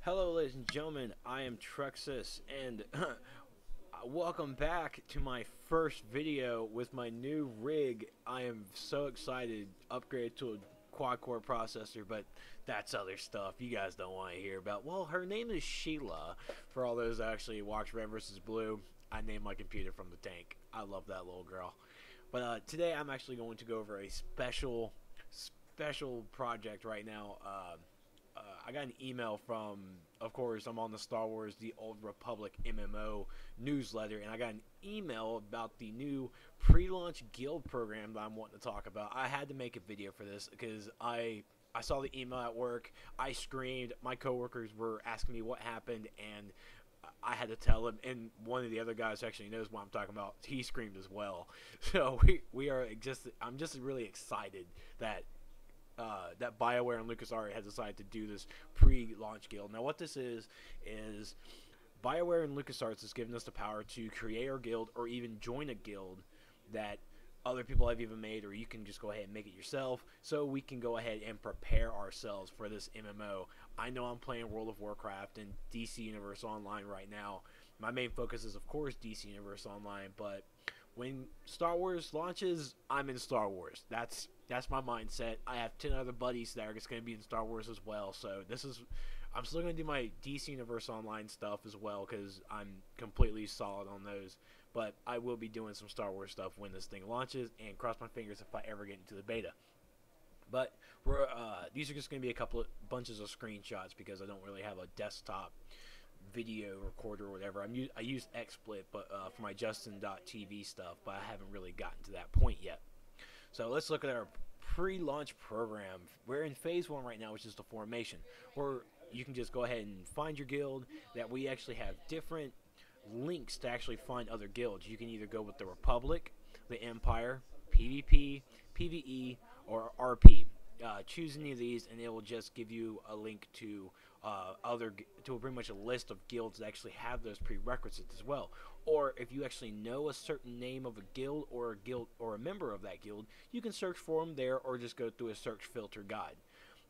Hello, ladies and gentlemen. I am Trexis, and welcome back to my first video with my new rig. I am so excited. Upgrade to a quad-core processor, but that's other stuff you guys don't want to hear about. Well, her name is Sheila. For all those that actually watch Red vs. Blue, I named my computer from the tank. I love that little girl. But today I'm actually going to go over a special project right now. I got an email from, of course, I'm on the Star Wars The Old Republic MMO newsletter, and I got an email about the new pre-launch guild program that I'm wanting to talk about. I had to make a video for this because I saw the email at work. I screamed. My coworkers were asking me what happened, and I had to tell them. And one of the other guys who actually knows what I'm talking about, he screamed as well. So I'm just really excited that that BioWare and LucasArts has decided to do this pre-launch guild. Now, what this is BioWare and LucasArts is giving us the power to create our guild or even join a guild that other people have even made, or you can just go ahead and make it yourself, so we can go ahead and prepare ourselves for this MMO. I know I'm playing World of Warcraft and DC Universe Online right now. My main focus is, of course, DC Universe Online, but when Star Wars launches, I'm in Star Wars. That's my mindset. I have 10 other buddies that are just going to be in Star Wars as well. So I'm still going to do my DC Universe Online stuff as well because I'm completely solid on those. But I will be doing some Star Wars stuff when this thing launches, and cross my fingers if I ever get into the beta. But these are just going to be bunches of screenshots because I don't really have a desktop video recorder or whatever. I use XSplit, but for my Justin.tv stuff, but I haven't really gotten to that point yet. So let's look at our pre-launch program. We're in phase 1 right now, which is the formation, where you can just go ahead and find your guild. That we actually have different links to actually find other guilds. You can either go with the Republic, the Empire, PvP, PvE, or RP. Choose any of these, and it will just give you a link to pretty much a list of guilds that actually have those prerequisites as well. Or if you actually know a certain name of a guild or a member of that guild, you can search for them there, or just go through a search filter guide.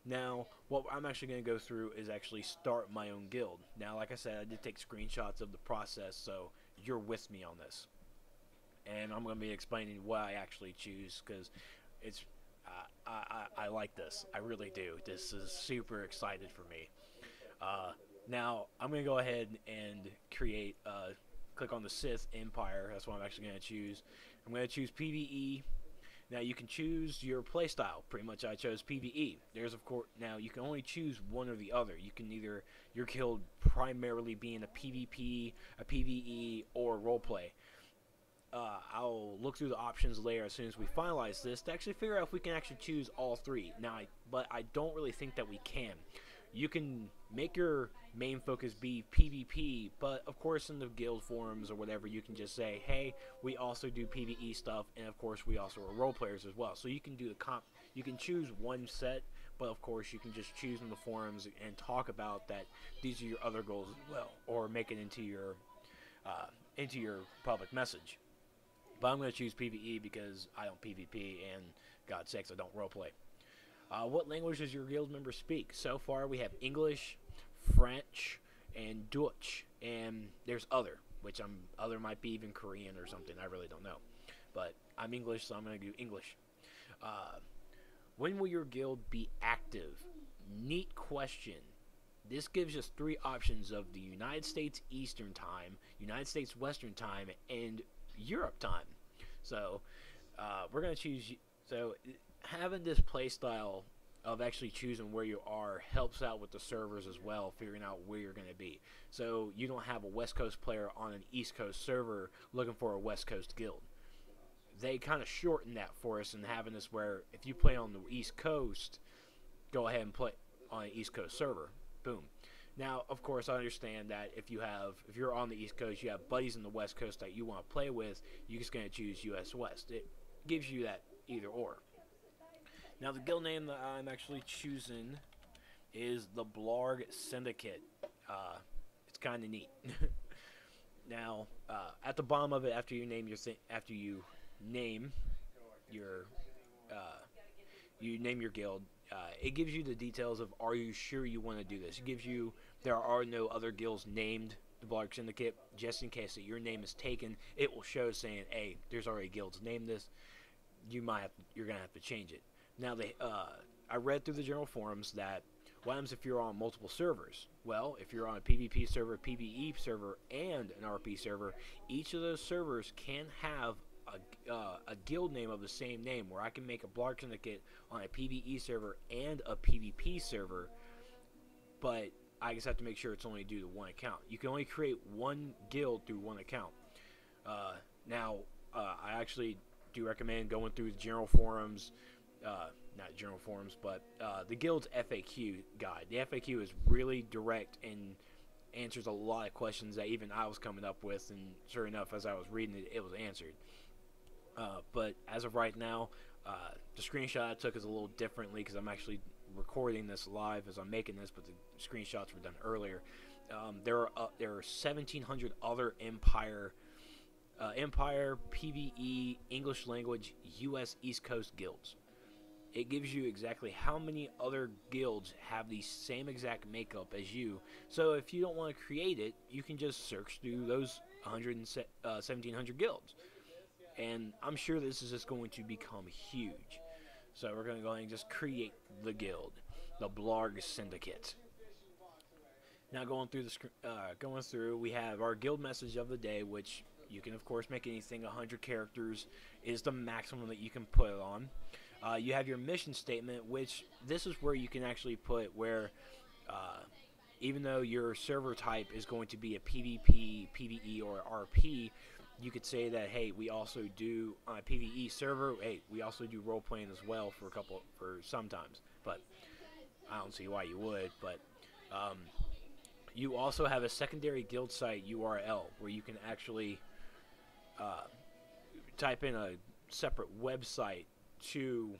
Now, what I'm actually going to go through is actually start my own guild. Now, like I said, I did take screenshots of the process, so you're with me on this. And I'm going to be explaining what I actually choose, because it's I like this. I really do. This is super excited for me. Now, I'm going to go ahead and create, click on the Sith Empire. That's what I'm actually going to choose. I'm going to choose PvE. Now, you can choose your playstyle. Pretty much, I chose PvE. There's, of course, now you can only choose one or the other. You can either, your guild primarily being a PvP, a PvE, or roleplay. I'll look through the options later as soon as we finalize this to actually figure out if we can actually choose all three. Now, but I don't really think that we can. You can make your main focus be PvP, but of course in the guild forums or whatever, you can just say, hey, we also do PvE stuff, and of course we also are role players as well. So you can do you can choose one set, but of course you can just choose in the forums and talk about that these are your other goals as well, or make it into your public message. But I'm going to choose PvE because I don't PvP, and God's sakes, I don't roleplay. What language does your guild member speak? So far, we have English, French, and Dutch, and there's other, which other might be even Korean or something. I really don't know, but I'm English, so I'm going to do English. When will your guild be active? Neat question. This gives us 3 options of the United States Eastern Time, United States Western Time, and Europe time. So we're going to choose. So having this playstyle of actually choosing where you are helps out with the servers as well, figuring out where you're going to be. So you don't have a West Coast player on an East Coast server looking for a West Coast guild. They kind of shorten that for us, and having this where if you play on the East Coast, go ahead and play on an East Coast server. Boom. Now, of course, I understand that if you're on the East Coast, you have buddies in the West Coast that you want to play with, you're just going to choose US West. It gives you that either or. Now, the guild name that I'm actually choosing is the Blarg Syndicate. It's kind of neat. Now, at the bottom of it, after you name your guild, it gives you the details of, are you sure you want to do this? It gives you, there are no other guilds named the Blarg Syndicate, just in case that your name is taken. It will show saying, hey, there's already guilds named this. You're gonna have to change it. Now I read through the general forums that what happens if you're on multiple servers? Well, if you're on a PvP server, PvE server, and an RP server, each of those servers can have a guild name of the same name, where I can make a Blarg Syndicate on a PvE server and a PvP server, but I just have to make sure it's only due to one account. You can only create one guild through one account. I actually do recommend going through the general forums, not general forums, but the guild's FAQ guide. The FAQ is really direct and answers a lot of questions that even I was coming up with, and sure enough, as I was reading it, it was answered. But as of right now, the screenshot I took is a little differently because I'm actually recording this live as I'm making this, but the screenshots were done earlier. There are 1,700 other Empire PvE English language US East Coast guilds. It gives you exactly how many other guilds have the same exact makeup as you. So if you don't want to create it, you can just search through those 1,700 guilds. And I'm sure this is just going to become huge. So we're going to go ahead and just create the guild, the Blarg Syndicate. Now going through, we have our guild message of the day, which you can of course make anything. 100 characters is the maximum that you can put it on. You have your mission statement, which this is where you can actually put where, even though your server type is going to be a PvP, PvE, or RP, you could say that, hey, we also do on a PvE server. Hey, we also do role playing as well for sometimes. But I don't see why you would. But you also have a secondary guild site URL where you can actually type in a separate website to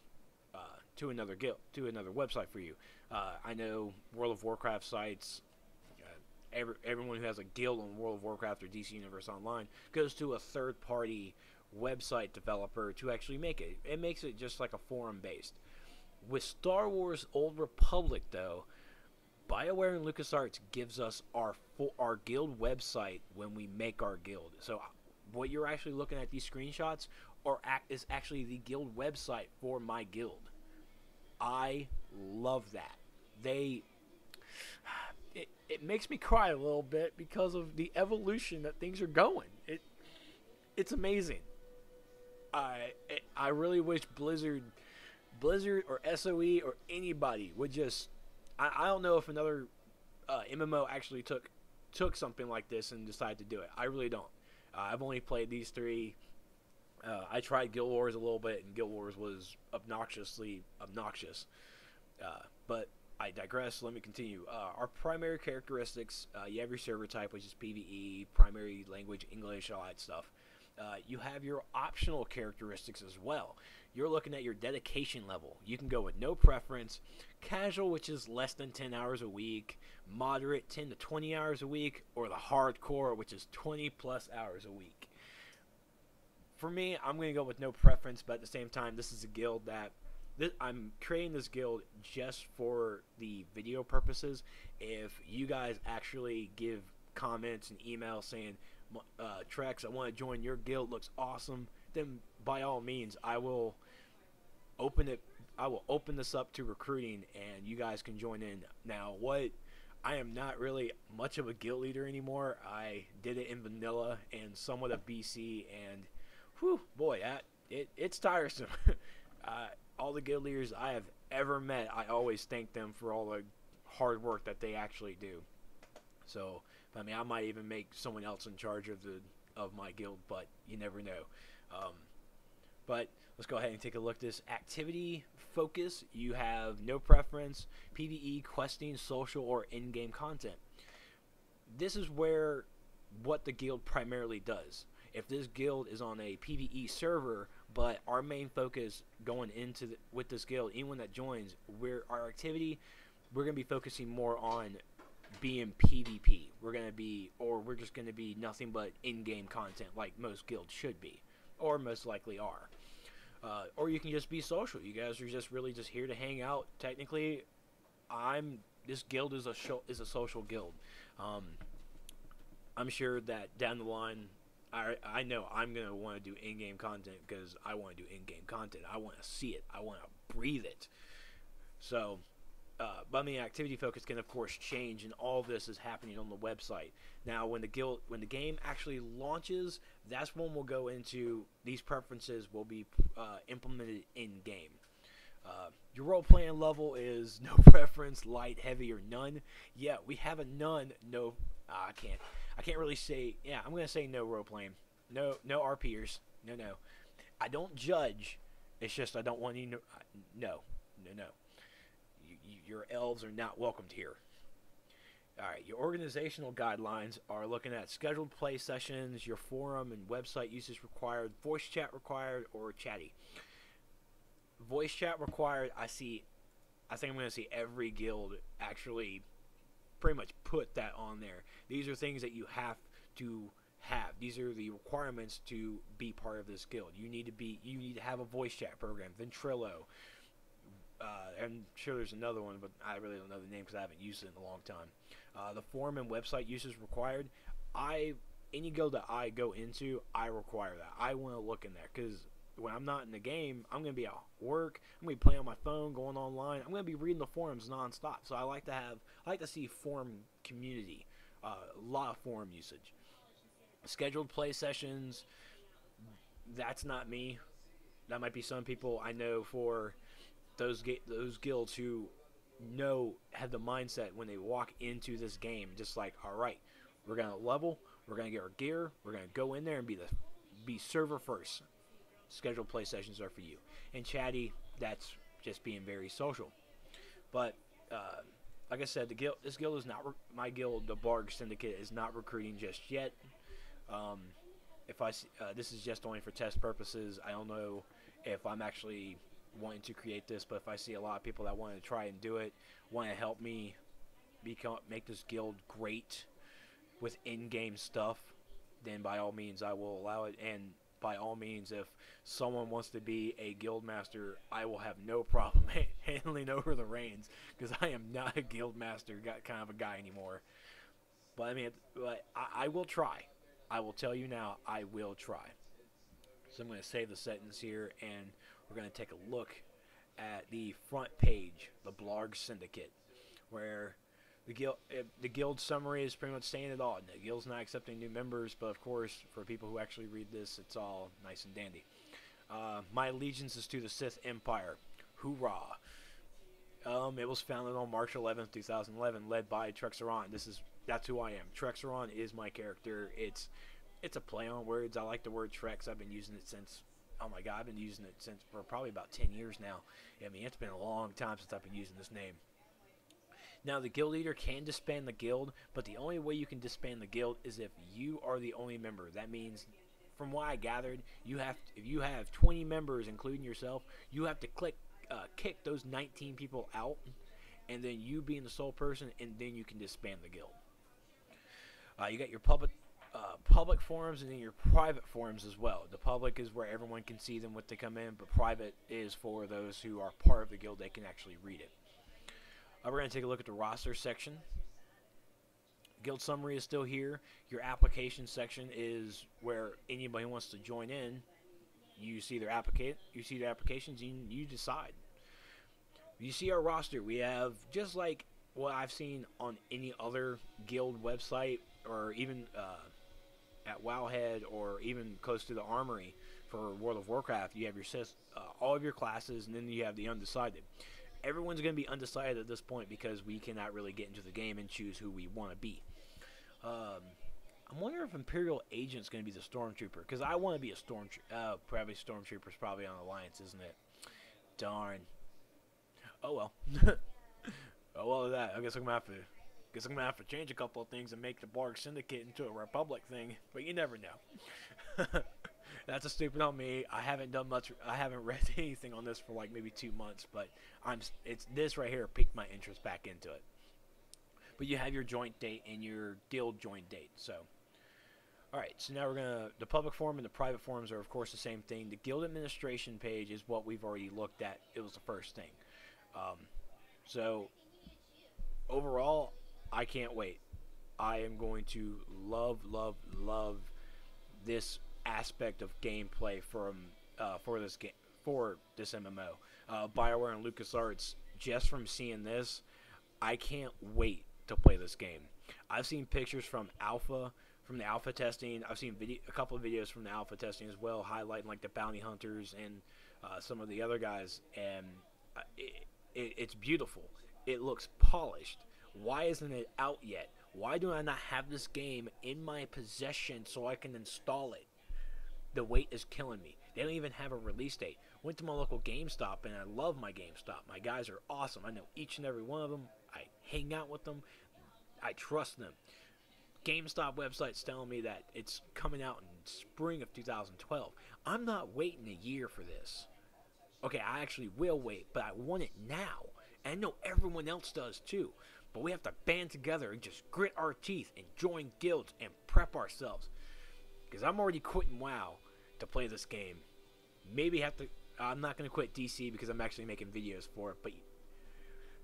another guild, to another website for you. I know World of Warcraft sites. Everyone who has a guild on World of Warcraft or DC Universe Online goes to a third-party website developer to actually make it. It makes it just like a forum-based. With Star Wars Old Republic, though, BioWare and LucasArts gives us our guild website when we make our guild. So what you're actually looking at, these screenshots, is actually the guild website for my guild. I love that. It makes me cry a little bit because of the evolution that things are going. It's amazing. I really wish Blizzard or SOE or anybody would just. I don't know if another MMO actually took something like this and decided to do it. I really don't. I've only played these three. I tried Guild Wars a little bit, and Guild Wars was obnoxiously obnoxious. But I digress. Let me continue. Our primary characteristics, you have your server type, which is PvE, primary language, English, all that stuff. You have your optional characteristics as well. You're looking at your dedication level. You can go with no preference, casual, which is less than 10 hours a week, moderate, 10 to 20 hours a week, or the hardcore, which is 20 plus hours a week. For me, I'm going to go with no preference, but at the same time, this is a guild that I'm creating this guild just for the video purposes. If you guys actually give comments and emails saying, Trex, I want to join your guild, looks awesome, then by all means, I will open this up to recruiting, and you guys can join in. Now, I am not really much of a guild leader anymore. I did it in vanilla and somewhat of BC, and whew, boy, it's tiresome. All the guild leaders I have ever met, I always thank them for all the hard work that they actually do. So, I mean, I might even make someone else in charge of my guild, but you never know. But let's go ahead and take a look at this activity focus. You have no preference, PvE, questing, social, or in-game content. This is what the guild primarily does. If this guild is on a PvE server, but our main focus going into with this guild, anyone that joins, we're going to be focusing more on being PvP. We're just going to be nothing but in-game content, like most guilds should be, or most likely are. or you can just be social. You guys are just really just here to hang out. Technically, this guild is a social guild. I'm sure that down the line, I know I'm gonna want to do in-game content because I want to do in-game content. I want to see it. I want to breathe it. So, but I mean, activity focus can of course change, and all of this is happening on the website. Now, when the game actually launches, that's when we'll go into these preferences will be implemented in game. Your role-playing level is no preference, light, heavy, or none. Yeah, we have a none. No, I can't really say. Yeah, I'm gonna say no role-playing. No RPers. No. I don't judge. It's just I don't want you to. No. Your elves are not welcomed here. Alright, your organizational guidelines are looking at scheduled play sessions, your forum and website usage required, voice chat required, or chatty. Voice chat required, I think I'm going to see every guild actually pretty much put that on there. These are things that you have to have. These are the requirements to be part of this guild. You need to have a voice chat program, Ventrilo. I'm sure there's another one, but I really don't know the name because I haven't used it in a long time. The forum and website usage required. Any guild that I go into, I require that. I want to look in there because when I'm not in the game, I'm going to be at work. I'm going to be playing on my phone, going online. I'm going to be reading the forums nonstop. So I like to see forum community, a lot of forum usage. Scheduled play sessions. That's not me. That might be some people I know for. Those guilds who have the mindset when they walk into this game, just like, all right, we're gonna level, we're gonna get our gear, we're gonna go in there and be server first. Scheduled play sessions are for you. And chatty, that's just being very social. But like I said, this guild is not my guild. The Barg Syndicate is not recruiting just yet. This is just only for test purposes. I don't know if I'm actually wanting to create this, but if I see a lot of people that want to try and do it, want to help me make this guild great with in-game stuff, then by all means I will allow it. And by all means, if someone wants to be a guild master, I will have no problem handling over the reins, because I am not a guild master kind of a guy anymore. But I mean, I will try. I will tell you now, I will try. So I'm going to save the sentence here, and we're going to take a look at the front page, the Blarg Syndicate, where the guild summary is pretty much saying it all. The guild's not accepting new members, but of course, for people who actually read this, it's all nice and dandy. My allegiance is to the Sith Empire. Hoorah! It was founded on March 11th, 2011, led by Trexlight. That's who I am. Trexlight is my character. It's a play on words. I like the word Trex. I've been using it since. Oh my God, I've been using it for probably about 10 years now. I mean, it's been a long time since I've been using this name. Now, the guild leader can disband the guild, but the only way you can disband the guild is if you are the only member. That means, from what I gathered, if you have 20 members, including yourself, you have to kick those 19 people out, and then you being the sole person, and then you can disband the guild. You got your public forums and then your private forums as well. The public is where everyone can see them when they come in, but private is for those who are part of the guild. They can actually read it. We're going to take a look at the roster section. Guild summary is still here. Your application section is where anybody who wants to join in, you see their applications, and you decide. You see our roster. We have, just like what I've seen on any other guild website, or even at Wowhead, or even close to the Armory for World of Warcraft, you have all of your classes, and then you have the undecided. Everyone's going to be undecided at this point because we cannot really get into the game and choose who we want to be. I'm wondering if Imperial Agent's going to be the Stormtrooper, because I want to be a Stormtrooper. Probably Stormtrooper's probably on Alliance, isn't it? Darn. Oh well. Oh well, that. I guess I'm gonna have to change a couple of things and make the Blarg Syndicate into a Republic thing, but you never know. That's a stupid on me. I haven't done much. I haven't read anything on this for like maybe 2 months, but this right here piqued my interest back into it. But you have your joint date and your guild joint date. So, Alright, so now we're gonna, the public forum and the private forums are of course the same thing. The guild administration page is what we've already looked at. It was the first thing. So overall, I can't wait. I am going to love this aspect of gameplay for this game, for this MMO. BioWare and LucasArts, just from seeing this, I can't wait to play this game. I've seen pictures from the alpha testing. I've seen a couple of videos from the alpha testing as well, highlighting like the bounty hunters and some of the other guys, and it's beautiful. It looks polished. Why isn't it out yet? Why do I not have this game in my possession so I can install it? The wait is killing me. They don't even have a release date. Went to my local GameStop, and I love my GameStop. My guys are awesome. I know each and every one of them. I hang out with them. I trust them. GameStop website's telling me that it's coming out in spring of 2012. I'm not waiting a year for this. Okay, I actually will wait, but I want it now. And I know everyone else does too. But we have to band together and just grit our teeth and join guilds and prep ourselves. Because I'm already quitting WoW to play this game. Maybe have to... I'm not going to quit DC because I'm actually making videos for it, but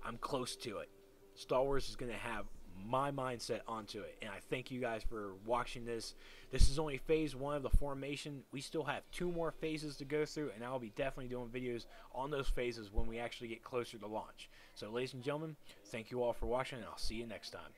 I'm close to it. Star Wars is going to have my mindset onto it, and I thank you guys for watching this. This is only phase 1 of the formation. We still have 2 more phases to go through, and I'll be definitely doing videos on those phases when we actually get closer to launch. So ladies and gentlemen, thank you all for watching, and I'll see you next time.